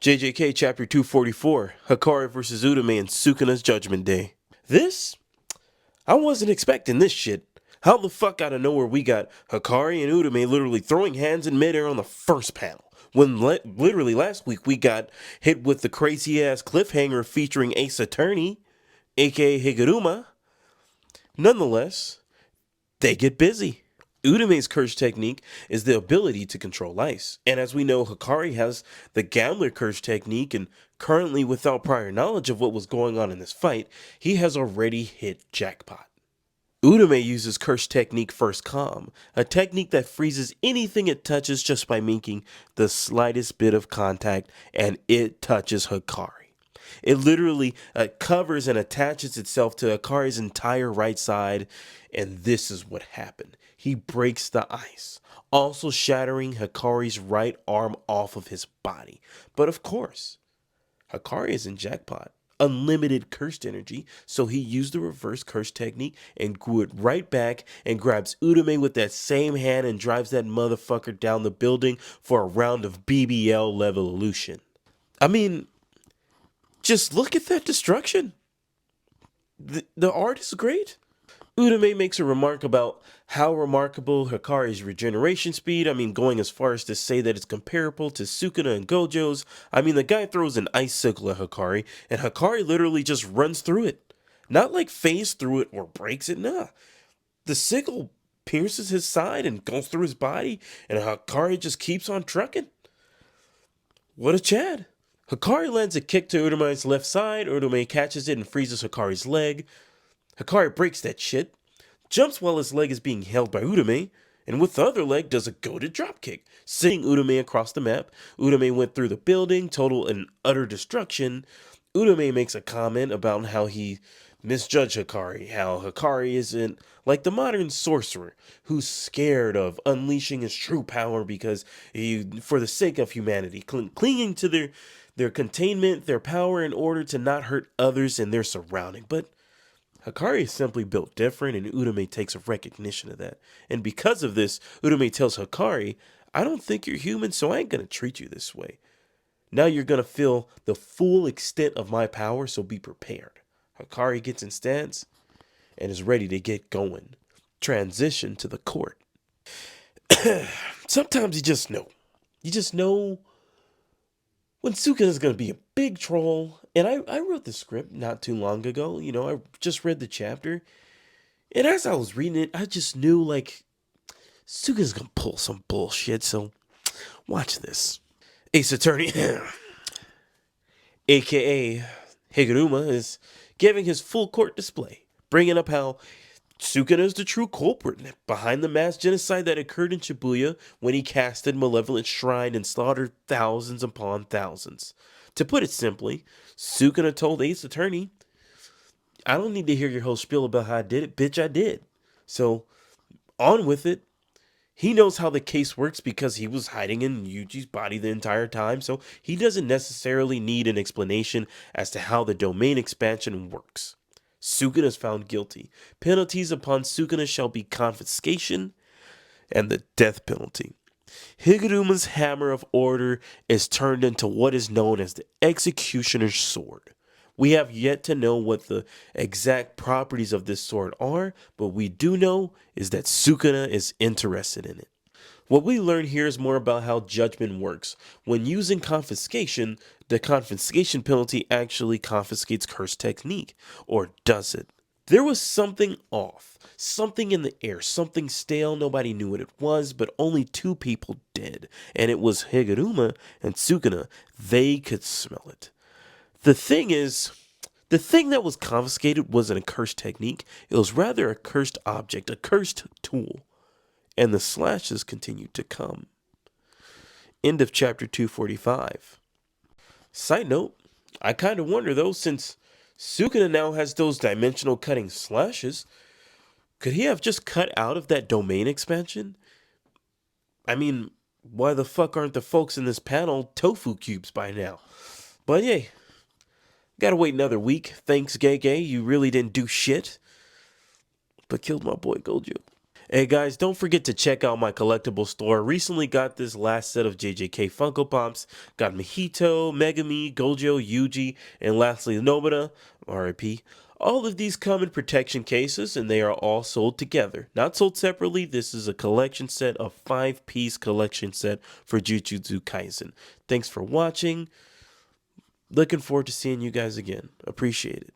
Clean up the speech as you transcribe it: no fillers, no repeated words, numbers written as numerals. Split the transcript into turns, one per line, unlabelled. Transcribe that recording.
JJK Chapter 244, Hikari vs. Uraume in Sukuna's Judgment Day. This? I wasn't expecting this shit. How the fuck out of nowhere we got Hikari and Uraume literally throwing hands in midair on the first panel, when literally last week we got hit with the crazy ass cliffhanger featuring Ace Attorney, aka Higuruma. Nonetheless, they get busy. Uraume's curse technique is the ability to control ice, and as we know, Hikari has the Gambler curse technique, and currently without prior knowledge of what was going on in this fight, he has already hit jackpot. Uraume uses curse technique First Calm, a technique that freezes anything it touches just by making the slightest bit of contact, and it touches Hikari. It literally covers and attaches itself to Hikari's entire right side, and this is what happened. He breaks the ice, also shattering Hikari's right arm off of his body. But of course, Hikari is in jackpot, unlimited cursed energy, so he used the reverse curse technique and grew it right back and grabs Uraume with that same hand and drives that motherfucker down the building for a round of BBL level illusion. I mean, just look at that destruction. The art is great. Uraume makes a remark about how remarkable Hikari's regeneration speed. I mean, going as far as to say that it's comparable to Sukuna and Gojo's. I mean, the guy throws an icicle at Hikari, and Hikari literally just runs through it. Not like phase through it or breaks it, nah. The sickle pierces his side and goes through his body, and Hikari just keeps on trucking. What a Chad. Hikari lands a kick to Uraume's left side. Uraume catches it and freezes Hikari's leg. Hikari breaks that shit, jumps while his leg is being held by Uraume, and with the other leg does a goated dropkick, sending Uraume across the map. Uraume went through the building, total and utter destruction. Uraume makes a comment about how he misjudged Hikari, how Hikari isn't like the modern sorcerer who's scared of unleashing his true power because he, for the sake of humanity, clinging to their containment, their power in order to not hurt others and their surrounding. But Hikari is simply built different, and Uraume takes a recognition of that. And because of this, Uraume tells Hikari, I don't think you're human, so I ain't gonna treat you this way. Now you're gonna feel the full extent of my power, so be prepared. Hikari gets in stance and is ready to get going. Transition to the court. Sometimes you just know. You just know when Sukuna is going to be a big troll. And I wrote the script not too long ago. You know, I just read the chapter. And as I was reading it, I just knew, like, Sukuna's going to pull some bullshit. So, watch this. Ace Attorney, a.k.a. Higuruma, is giving his full court display, bringing up how Sukuna is the true culprit behind the mass genocide that occurred in Shibuya when he casted Malevolent Shrine and slaughtered thousands upon thousands. To put it simply, Sukuna told Ace Attorney, I don't need to hear your whole spiel about how I did it, bitch, I did. So, on with it. He knows how the case works because he was hiding in Yuji's body the entire time, so he doesn't necessarily need an explanation as to how the domain expansion works. Sukuna is found guilty. Penalties upon Sukuna shall be confiscation and the death penalty. Higuruma's hammer of order is turned into what is known as the executioner's sword. We have yet to know what the exact properties of this sword are, but we do know is that Sukuna is interested in it. What we learn here is more about how judgment works. When using confiscation, the confiscation penalty actually confiscates curse technique. Or does it? There was something off, something in the air, something stale. Nobody knew what it was, but only two people did. And it was Higuruma and Sukuna. They could smell it. The thing is, the thing that was confiscated wasn't a cursed technique. It was rather a cursed object, a cursed tool. And the slashes continued to come. End of chapter 245. Side note, I kind of wonder though, since Sukuna now has those dimensional cutting slashes, could he have just cut out of that domain expansion? I mean, why the fuck aren't the folks in this panel tofu cubes by now? But yay. Gotta wait another week. Thanks, Gay. You really didn't do shit. But killed my boy Gojo. Hey guys, don't forget to check out my collectible store. Recently got this last set of JJK Funko Pops. Got Mahito, Megami, Gojo, Yuji, and lastly Nobita, RIP. All of these come in protection cases and they are all sold together. Not sold separately, this is a collection set, a 5-piece collection set for Jujutsu Kaisen. Thanks for watching. Looking forward to seeing you guys again. Appreciate it.